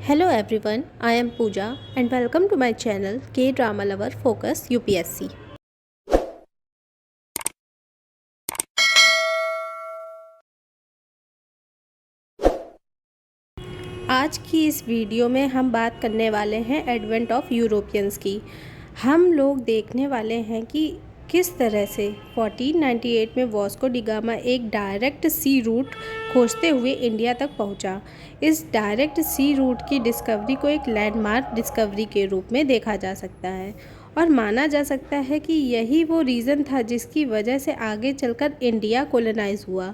Hello everyone, I am Pooja and welcome to my channel K Drama Lover Focus UPSC। आज की इस video में हम बात करने वाले हैं एडवेंट ऑफ यूरोपियंस की। हम लोग देखने वाले हैं कि किस तरह से 1498 में वास्को डी गामा एक डायरेक्ट सी रूट खोजते हुए इंडिया तक पहुंचा। इस डायरेक्ट सी रूट की डिस्कवरी को एक लैंडमार्क डिस्कवरी के रूप में देखा जा सकता है और माना जा सकता है कि यही वो रीज़न था जिसकी वजह से आगे चलकर इंडिया कोलोनाइज हुआ।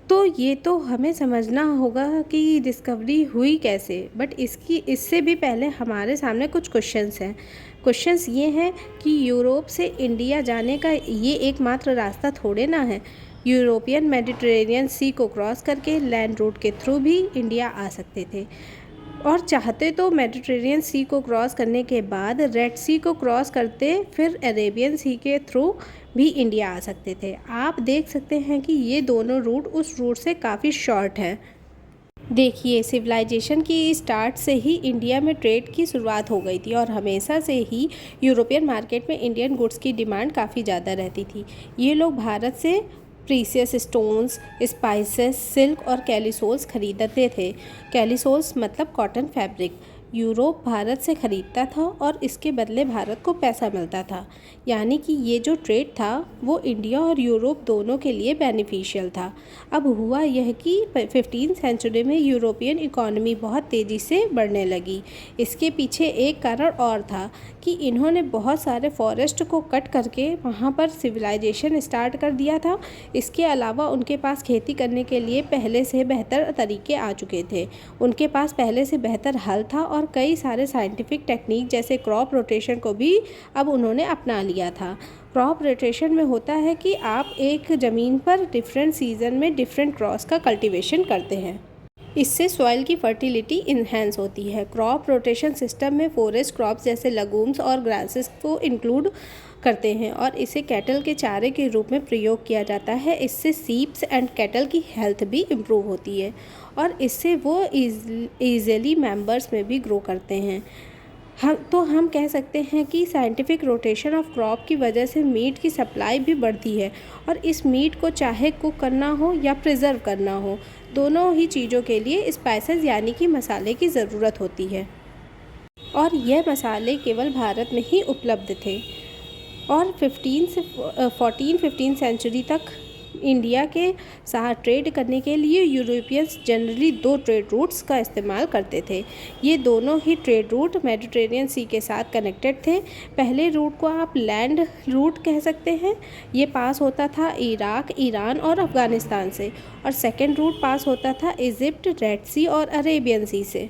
तो ये तो हमें समझना होगा कि डिस्कवरी हुई कैसे, बट इससे भी पहले हमारे सामने कुछ क्वेश्चंस हैं। क्वेश्चंस ये हैं कि यूरोप से इंडिया जाने का ये एकमात्र रास्ता थोड़े ना है। यूरोपियन मेडिटेरेनियन सी को क्रॉस करके लैंड रूट के थ्रू भी इंडिया आ सकते थे और चाहते तो मेडिटेरेनियन सी को क्रॉस करने के बाद रेड सी को क्रॉस करते फिर अरेबियन सी के थ्रू भी इंडिया आ सकते थे। आप देख सकते हैं कि ये दोनों रूट उस रूट से काफ़ी शॉर्ट हैं। देखिए, सिविलाइजेशन की स्टार्ट से ही इंडिया में ट्रेड की शुरुआत हो गई थी और हमेशा से ही यूरोपियन मार्केट में इंडियन गुड्स की डिमांड काफ़ी ज़्यादा रहती थी। ये लोग भारत से प्रीसियस स्टोन्स, स्पाइसेस, सिल्क और कैलिसोल्स खरीदते थे। कैलिसोल्स मतलब कॉटन फैब्रिक। यूरोप भारत से ख़रीदता था और इसके बदले भारत को पैसा मिलता था, यानी कि ये जो ट्रेड था वो इंडिया और यूरोप दोनों के लिए बेनिफिशियल था। अब हुआ यह कि 15वीं सेंचुरी में यूरोपियन इकोनॉमी बहुत तेज़ी से बढ़ने लगी। इसके पीछे एक कारण और था कि इन्होंने बहुत सारे फॉरेस्ट को कट करके वहाँ पर सिविलाइजेशन स्टार्ट कर दिया था। इसके अलावा उनके पास खेती करने के लिए पहले से बेहतर तरीके आ चुके थे। उनके पास पहले से बेहतर हल था और कई सारे साइंटिफिक टेक्निक जैसे क्रॉप रोटेशन को भी अब उन्होंने अपना लिया था। क्रॉप रोटेशन में होता है कि आप एक ज़मीन पर डिफरेंट सीज़न में डिफरेंट क्रॉस का कल्टीवेशन करते हैं। इससे सॉइल की फर्टिलिटी इन्हेंस होती है। क्रॉप रोटेशन सिस्टम में फॉरेस्ट क्रॉप्स जैसे लगूम्स और ग्रासेस को इंक्लूड करते हैं और इसे कैटल के चारे के रूप में प्रयोग किया जाता है। इससे सीप्स एंड कैटल की हेल्थ भी इम्प्रूव होती है और इससे वो ईज़िली मेंबर्स में भी ग्रो करते हैं। हम कह सकते हैं कि साइंटिफिक रोटेशन ऑफ क्रॉप की वजह से मीट की सप्लाई भी बढ़ती है और इस मीट को चाहे कुक करना हो या प्रिजर्व करना हो, दोनों ही चीज़ों के लिए स्पाइसेस यानी कि मसाले की ज़रूरत होती है और यह मसाले केवल भारत में ही उपलब्ध थे। और 14-15 सेंचुरी तक इंडिया के साथ ट्रेड करने के लिए यूरोपियंस जनरली दो ट्रेड रूट्स का इस्तेमाल करते थे। ये दोनों ही ट्रेड रूट मेडिटेरेनियन सी के साथ कनेक्टेड थे। पहले रूट को आप लैंड रूट कह सकते हैं। ये पास होता था इराक, ईरान और अफ़गानिस्तान से और सेकंड रूट पास होता था इजिप्ट, रेड सी और अरेबियन सी से।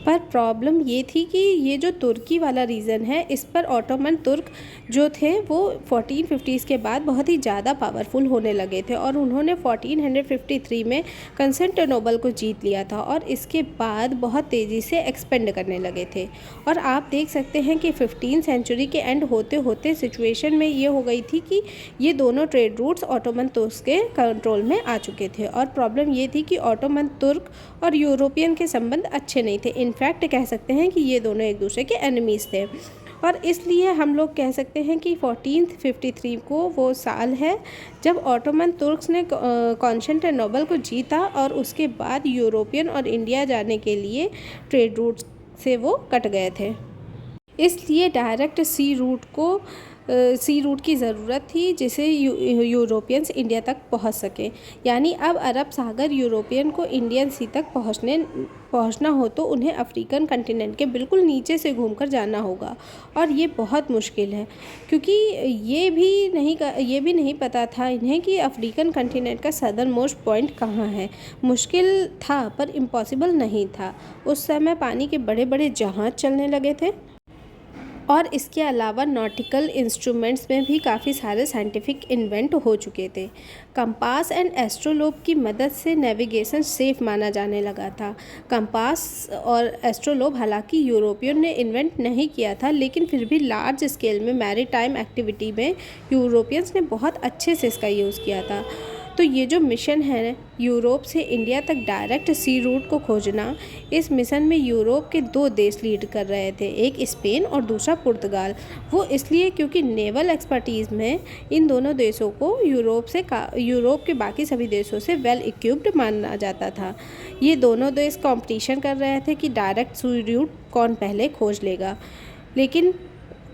पर प्रॉब्लम ये थी कि ये जो तुर्की वाला रीजन है, इस पर ऑटोमन तुर्क जो थे वो 1450s के बाद बहुत ही ज़्यादा पावरफुल होने लगे थे और उन्होंने 1453 में कंस्टेंटिनोपल को जीत लिया था और इसके बाद बहुत तेज़ी से एक्सपेंड करने लगे थे। और आप देख सकते हैं कि 15वीं सेंचुरी के एंड होते होते सिचुएशन में ये हो गई थी कि ये दोनों ट्रेड रूट्स ऑटोमन तुर्क के कंट्रोल में आ चुके थे और प्रॉब्लम ये थी कि ऑटोमन तुर्क और यूरोपियन के संबंध अच्छे नहीं थे। इनफैक्ट कह सकते हैं कि ये दोनों एक दूसरे के एनिमीज़ थे और इसलिए हम लोग कह सकते हैं कि 1453 को वो साल है जब ऑटोमन तुर्क्स ने कॉन्स्टेंटिनोपल को जीता और उसके बाद यूरोपियन और इंडिया जाने के लिए ट्रेड रूट से वो कट गए थे। इसलिए डायरेक्ट सी रूट की ज़रूरत थी जिसे यूरोपियंस इंडिया तक पहुंच सके। यानी अब अरब सागर यूरोपियन को इंडियन सी तक पहुंचना हो तो उन्हें अफ्रीकन कंटिनेंट के बिल्कुल नीचे से घूमकर जाना होगा और ये बहुत मुश्किल है क्योंकि ये भी नहीं पता था इन्हें कि अफ्रीकन कंटिनेंट का सदर्न मोस्ट पॉइंट कहाँ है। मुश्किल था पर इम्पॉसिबल नहीं था। उस समय पानी के बड़े बड़े जहाज़ चलने लगे थे और इसके अलावा नॉटिकल इंस्ट्रूमेंट्स में भी काफ़ी सारे साइंटिफिक इन्वेंट हो चुके थे। कंपास एंड एस्ट्रोलोब की मदद से नेविगेशन सेफ माना जाने लगा था। कंपास और एस्ट्रोलोब हालांकि यूरोपियन ने इन्वेंट नहीं किया था, लेकिन फिर भी लार्ज स्केल में मैरीटाइम एक्टिविटी में यूरोपियंस ने बहुत अच्छे से इसका यूज़ किया था। तो ये जो मिशन है यूरोप से इंडिया तक डायरेक्ट सी रूट को खोजना, इस मिशन में यूरोप के 2 देश लीड कर रहे थे, एक स्पेन और दूसरा पुर्तगाल। वो इसलिए क्योंकि नेवल एक्सपर्टीज़ में इन दोनों देशों को यूरोप के बाकी सभी देशों से वेल इक्विप्ड माना जाता था। ये दोनों देश कंपटीशन कर रहे थे कि डायरेक्ट सी रूट कौन पहले खोज लेगा, लेकिन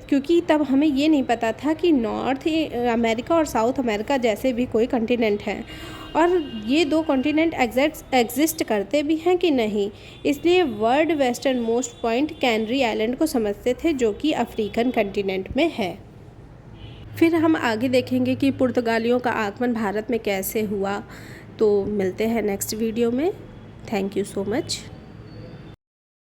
क्योंकि तब हमें ये नहीं पता था कि नॉर्थ अमेरिका और साउथ अमेरिका जैसे भी कोई कॉन्टिनेंट हैं और ये 2 कॉन्टिनेंट एग्जिस्ट करते भी हैं कि नहीं, इसलिए world western most point canary island को समझते थे, जो कि अफ्रीकन कॉन्टिनेंट में है। फिर हम आगे देखेंगे कि पुर्तगालियों का आगमन भारत में कैसे हुआ। तो मिलते हैं नेक्स्ट वीडियो में। Thank you so much.